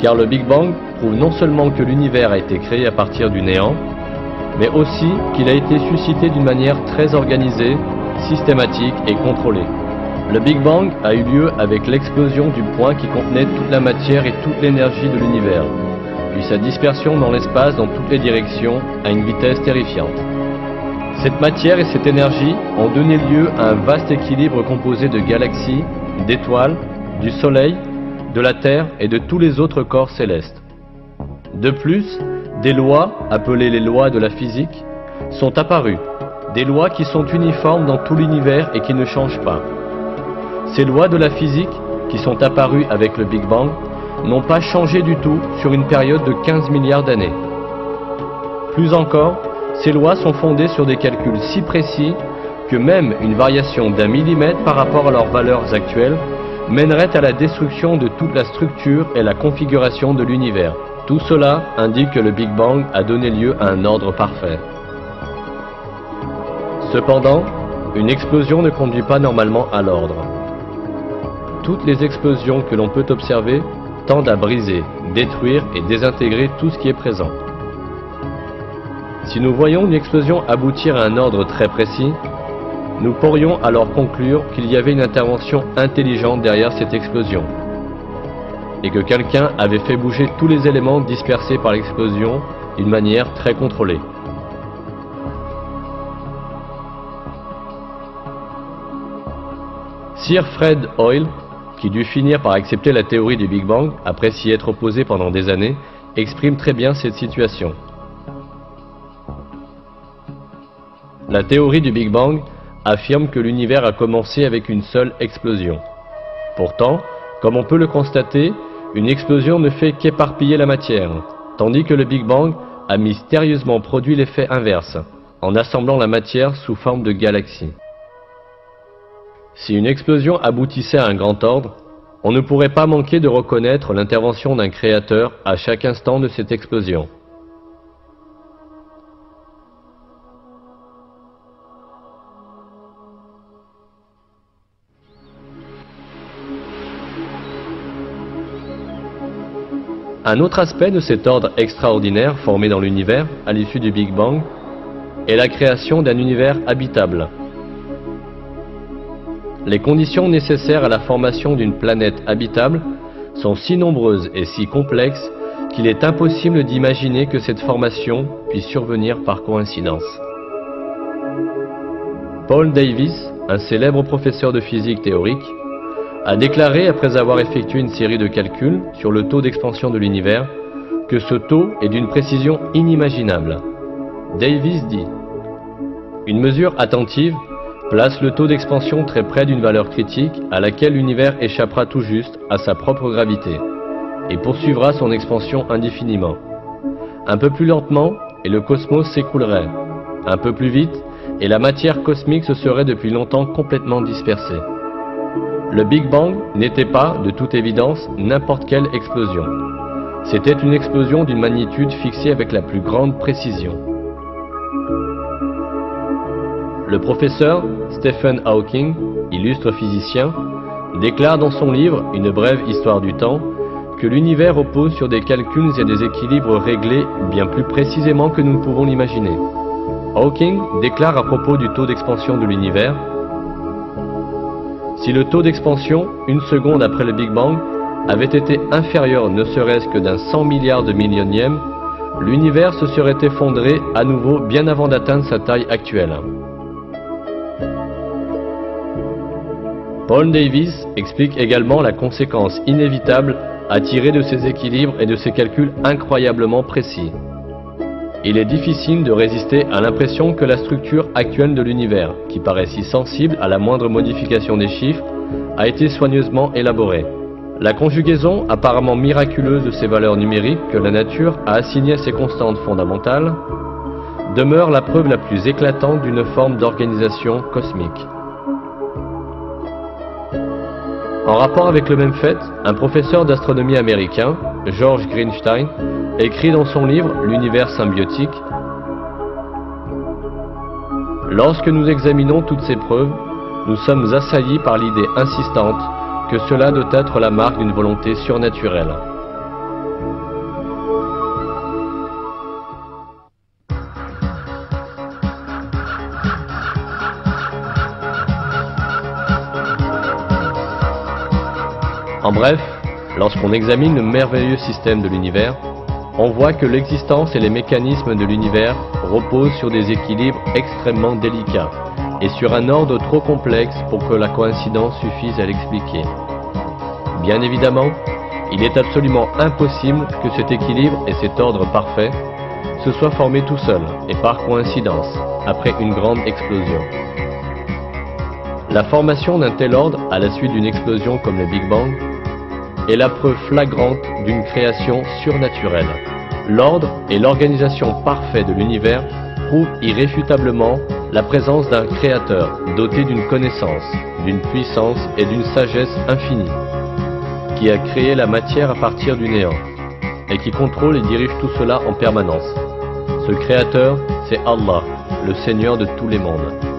car le Big Bang prouve non seulement que l'univers a été créé à partir du néant, mais aussi qu'il a été suscité d'une manière très organisée, systématique et contrôlée. Le Big Bang a eu lieu avec l'explosion du point qui contenait toute la matière et toute l'énergie de l'univers, puis sa dispersion dans l'espace dans toutes les directions à une vitesse terrifiante. Cette matière et cette énergie ont donné lieu à un vaste équilibre composé de galaxies, d'étoiles, du Soleil, de la Terre et de tous les autres corps célestes. De plus, des lois, appelées les lois de la physique, sont apparues, des lois qui sont uniformes dans tout l'univers et qui ne changent pas. Ces lois de la physique, qui sont apparues avec le Big Bang, n'ont pas changé du tout sur une période de 15 milliards d'années. Plus encore, ces lois sont fondées sur des calculs si précis que même une variation d'1 millimètre par rapport à leurs valeurs actuelles mènerait à la destruction de toute la structure et la configuration de l'univers. Tout cela indique que le Big Bang a donné lieu à un ordre parfait. Cependant, une explosion ne conduit pas normalement à l'ordre. Toutes les explosions que l'on peut observer tendent à briser, détruire et désintégrer tout ce qui est présent. Si nous voyons une explosion aboutir à un ordre très précis, nous pourrions alors conclure qu'il y avait une intervention intelligente derrière cette explosion et que quelqu'un avait fait bouger tous les éléments dispersés par l'explosion d'une manière très contrôlée. Sir Fred Hoyle, qui dut finir par accepter la théorie du Big Bang après s'y être opposé pendant des années, exprime très bien cette situation. La théorie du Big Bang affirme que l'univers a commencé avec une seule explosion. Pourtant, comme on peut le constater, une explosion ne fait qu'éparpiller la matière, tandis que le Big Bang a mystérieusement produit l'effet inverse, en assemblant la matière sous forme de galaxies. Si une explosion aboutissait à un grand ordre, on ne pourrait pas manquer de reconnaître l'intervention d'un créateur à chaque instant de cette explosion. Un autre aspect de cet ordre extraordinaire formé dans l'univers à l'issue du Big Bang est la création d'un univers habitable. Les conditions nécessaires à la formation d'une planète habitable sont si nombreuses et si complexes qu'il est impossible d'imaginer que cette formation puisse survenir par coïncidence. Paul Davies, un célèbre professeur de physique théorique, a déclaré, après avoir effectué une série de calculs sur le taux d'expansion de l'univers, que ce taux est d'une précision inimaginable. Davies dit: « Une mesure attentive place le taux d'expansion très près d'une valeur critique à laquelle l'univers échappera tout juste à sa propre gravité et poursuivra son expansion indéfiniment. Un peu plus lentement et le cosmos s'écroulerait, un peu plus vite et la matière cosmique se serait depuis longtemps complètement dispersée. Le Big Bang n'était pas, de toute évidence, n'importe quelle explosion. C'était une explosion d'une magnitude fixée avec la plus grande précision. » Le professeur Stephen Hawking, illustre physicien, déclare dans son livre Une brève histoire du temps que l'univers repose sur des calculs et des équilibres réglés bien plus précisément que nous ne pouvons l'imaginer. Hawking déclare à propos du taux d'expansion de l'univers: « Si le taux d'expansion, une seconde après le Big Bang, avait été inférieur ne serait-ce que d'un 100 milliards de millionième, l'univers se serait effondré à nouveau bien avant d'atteindre sa taille actuelle. » Paul Davies explique également la conséquence inévitable à tirer de ces équilibres et de ces calculs incroyablement précis. Il est difficile de résister à l'impression que la structure actuelle de l'univers, qui paraît si sensible à la moindre modification des chiffres, a été soigneusement élaborée. La conjugaison apparemment miraculeuse de ces valeurs numériques que la nature a assignées à ces constantes fondamentales demeure la preuve la plus éclatante d'une forme d'organisation cosmique. En rapport avec le même fait, un professeur d'astronomie américain, George Greenstein, écrit dans son livre L'univers symbiotique: « Lorsque nous examinons toutes ces preuves, nous sommes assaillis par l'idée insistante que cela doit être la marque d'une volonté surnaturelle. En bref, lorsqu'on examine le merveilleux système de l'univers, on voit que l'existence et les mécanismes de l'univers reposent sur des équilibres extrêmement délicats et sur un ordre trop complexe pour que la coïncidence suffise à l'expliquer. Bien évidemment, il est absolument impossible que cet équilibre et cet ordre parfait se soient formés tout seuls et par coïncidence, après une grande explosion. La formation d'un tel ordre à la suite d'une explosion comme le Big Bang est la preuve flagrante d'une création surnaturelle. L'ordre et l'organisation parfaite de l'univers prouvent irréfutablement la présence d'un créateur doté d'une connaissance, d'une puissance et d'une sagesse infinie, qui a créé la matière à partir du néant, et qui contrôle et dirige tout cela en permanence. Ce créateur, c'est Allah, le Seigneur de tous les mondes.